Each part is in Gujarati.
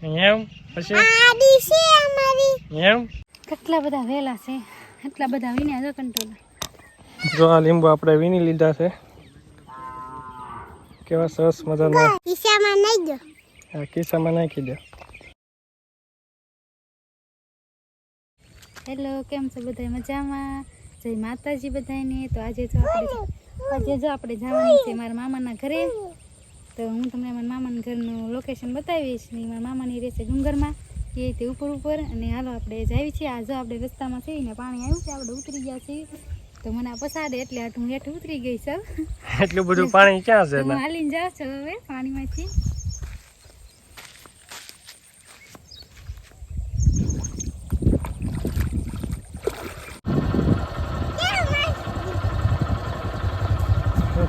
એમ પછી એમ કેટલા બધા વેલા છે, એટલા બધા વીણ્યા છે કંટોલા. જો આ લીંબુ આપણે વીણી લીધા છે, કેવા સરસ મજાના. ખિસ્સામાં નાખી દો. હા, ખિસ્સામાં નાખી દો. હેલો, કેમ છો બધા? મજામાં? જય માતાજી બધાને. તો આજે જો આપણે જવાનું છે મારા મામાના ઘરે. તો હું તમને મારા મામાના ઘરનું લોકેશન બતાવીશ. ને મારા મામાની રહેશે ડુંગરમાં, એ તે ઉપર અને હાલો આપણે જાવી છીએ. આ જો આપણે રસ્તામાં છીએ ને પાણી આવ્યું છે, આપણે ઉતરી ગયા છીએ. તો મને આ પસાડે એટલે હું હેઠ ઉતરી ગઈ છું. એટલું બધું પાણી ક્યાં છે? હું હાલીને જાઉં છું હવે પાણીમાંથી.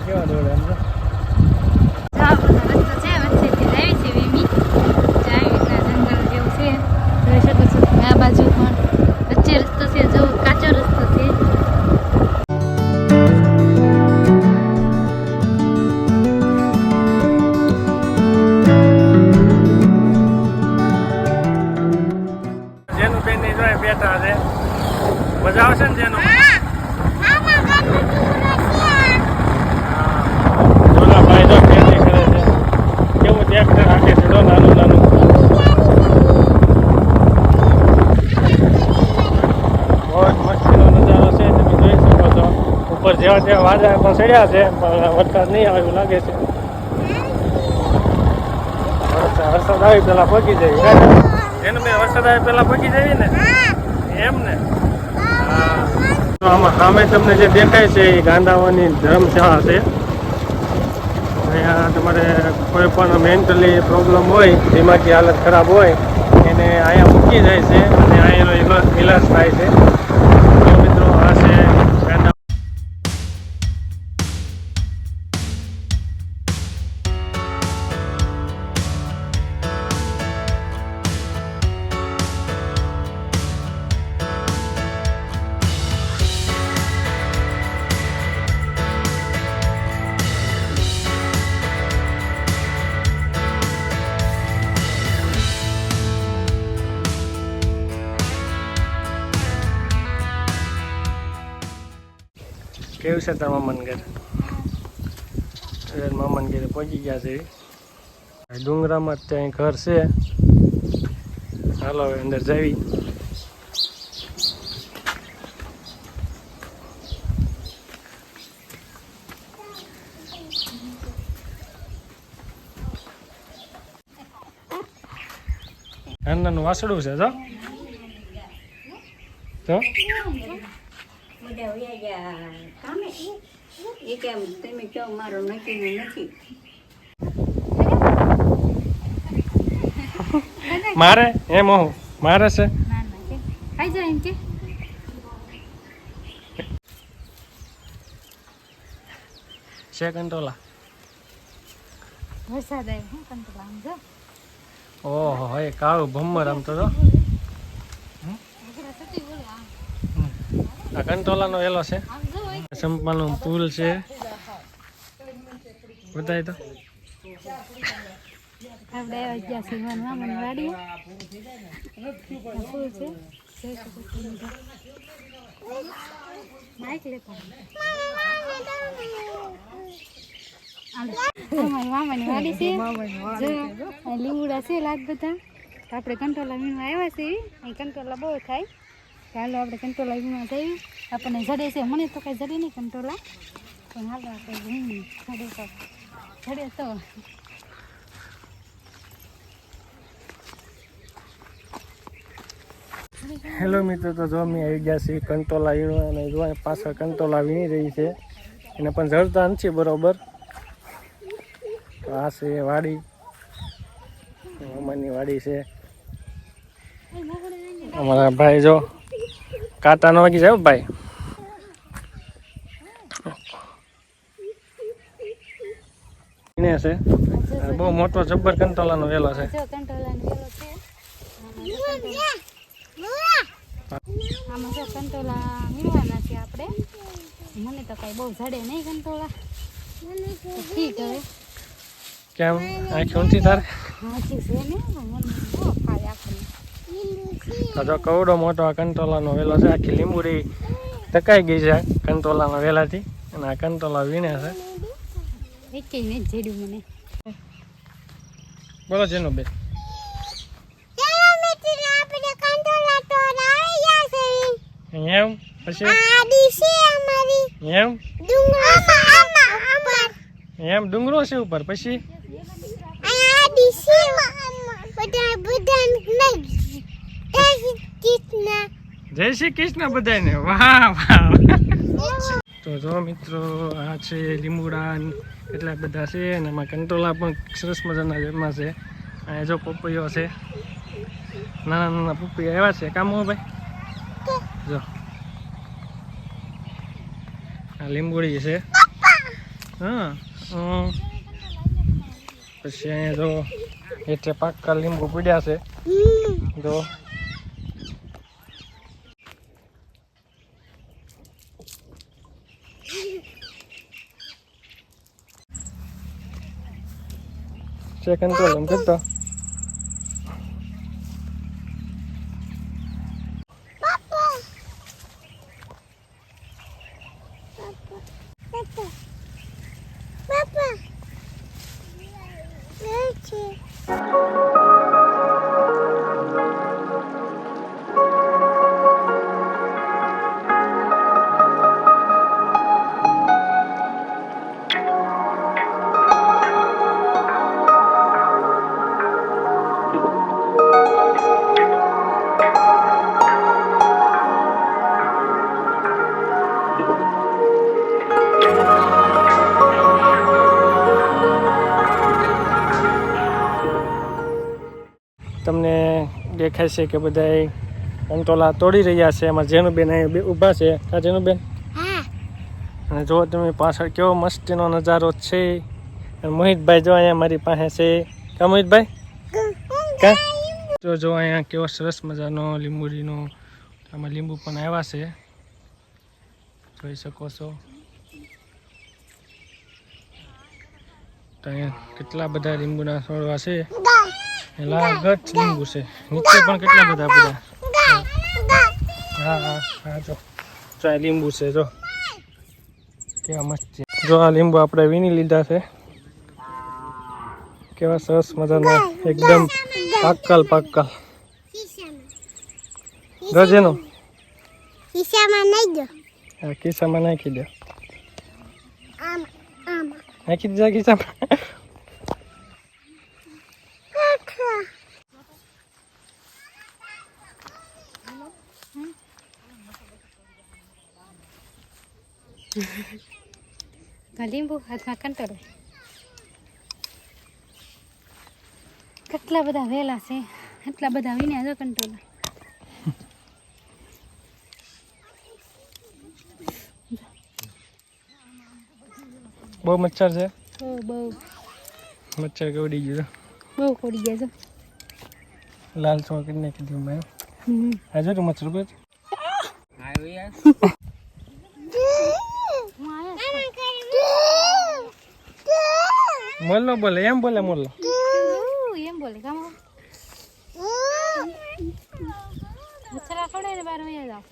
કેવા દોડે એમ તો. આ બાજુ પણ વચ્ચે રસ્તો છે, જો કાચો રસ્તો છે. જેનું બેન ની જોઈ બેઠા છે, મજા આવશે ને જેનું. જોલા ભાઈ જો ખેતી કરે છે, કેવું ટ્રેક્ટર રાખે છે, જો નાનું નાનું. જેવા જેવા વાદળા પણ ચડ્યા છે, પણ વરસાદ નહીં આવે એવું લાગે છે. વરસાદ આવી પેલા પહોંચી જાય. એનું મેં વરસાદ આવે પેલા પહોંચી જાય ને એમ ને. હા, આમાં સામે તમને જે દેખાય છે એ ગાંધાવાની ધર્મશાળા છે. અહીંયા તમારે કોઈ પણ મેન્ટલી પ્રોબ્લેમ હોય, દિમાગી હાલત ખરાબ હોય, એને અહીંયા મૂકી જાય છે અને અહીંયાનો ઇલાજ થાય છે. મિત્રો આ છે કેવું છે તારા મામાને ઘરે? મામાને ઘરે પહોંચી ગયા છે. ડુંગરામાં ત્યાં ઘર છે. હાલો હવે અંદર જવી. નાનું વાસડું છે જો. તો મારે એમ હું મારે છે. છે કંટોલા. વરસાદ આવ્યો કંટોલા આમ જો. ઓહો હે કાળું ભમર આમ તો જો. આ કંટોલાનો વેલો છે. સંપાનો પુલ છે. બતાય તો. આપણે આવી ગયા છીએ મામાની વાડી. પુલ છે. માઇક લેતા. અમારી મામાની વાડી છે. લીમડા છે લાગ બધા. આપણે કંટોલા વીણવા આવ્યા છીએ. અહીં કંટોલા બહુ થાય. ચાલો આપણે કંટોલા વીણવા જઈએ. આપણને જડે છે, મને તો કાંઈ જડે નહીં કંટોલા, પણ હાલો આપણે વીણી જડે તો. હેલો મિત્રો, તો જો અમે આવી ગયા છીએ કંટોલા વીણવા અને જો પાછળ કંટોલા વીણી રહી છે. એને પણ જડતા નથી બરોબર. તો આ છે વાડી, અમારી વાડી છે. અમારા ભાઈ જો કાંટા ન વાગી જાય ભાઈ. છે બહુ મોટો જબ્બર કંટોલાનો વેલો છે. આમાં જો કંટોલા વીણવાના છે આપણે. મને તો કાંઈ બહુ જડે નહીં કંટોલા. ઠીક હવે કેમ આંખ ઊંચી તારે? હાજી છે ને મને બહુ ફાવે આપણને. તો જો કવડો મોટો આ કંટોલાનો વેલો છે. આખી લીંબુડી ટકાઈ ગઈ છે કંટોલાના વેલાથી, અને આ કંટોલા વીણે છે. એકેય ને જેડ્યું મને. બોલો જેનો બે એમ પછી એમ ડુંગરો છે ઉપર, પછી જય શ્રી કૃષ્ણ બધાને. વાહ વાહ. તો જો મિત્રો આ છે લીંબુડા એટલા બધા છે, અને એમાં કંટોલા પણ સરસ મજાના જેમાં છે. અહીંયા જો પપૈયો છે, નાના નાના પપૈયા એવા છે. કામો ભાઈ જો આ લીંબુડી છે. હા પછી અહીંયા જો હેઠે પાક્કા લીંબુ પીડ્યા છે. જો કંટ્રોલ એમ કરતો. તમને દેખાય છે કે બધા કંટોલા તોડી રહ્યા છે. એમાં જેનુબેન અહીં ઊભા છે. કા જેનુબેન? અને જો તમે પાછળ કેવો મસ્તીનો નજારો છે. અને મોહિતભાઈ જો અહીંયા મારી પાસે છે. કા મોહિતભાઈ? કા જો અહીંયા કેવો સરસ મજાનો લીંબુડીનો આમાં લીંબુ પણ આવ્યા છે, જોઈ શકો છો. તો અહીંયા કેટલા બધા લીંબુના છોડવા છે. લાગત લીંબુ છે. નીચે પણ કેટલા બધા બધા. હા હા હા જો આ લીંબુ છે. જો કેવા મસ્ત છે. જો આ લીંબુ આપણે વીણી લીધા છે. કેવા સરસ મજાના એકદમ પાક્કલ પાક્કલ. ગજેનો ખિસ્સામાં નહીં દો. હા ખિસ્સામાં નાખી દો. નાખી દીધા ખિસ્સામાં. લીંબુ હાથમાં કંટોળો. કેટલા બધા વેલા છે, એટલા બધા વીણ્યા જો કંટોળા. બહુ મચ્છર છે. બહુ મચ્છર કવડી ગયું. બહુ કોડી ગયા છો. લાલ છો કરી નાખી દઉં મેં. આજે તો મચ્છર પર મોલ્લો બોલે એમ બોલે મોલ્લો એમ બોલે કામ મચ્છરા ખવડે ને બાર અહીંયા જાવ.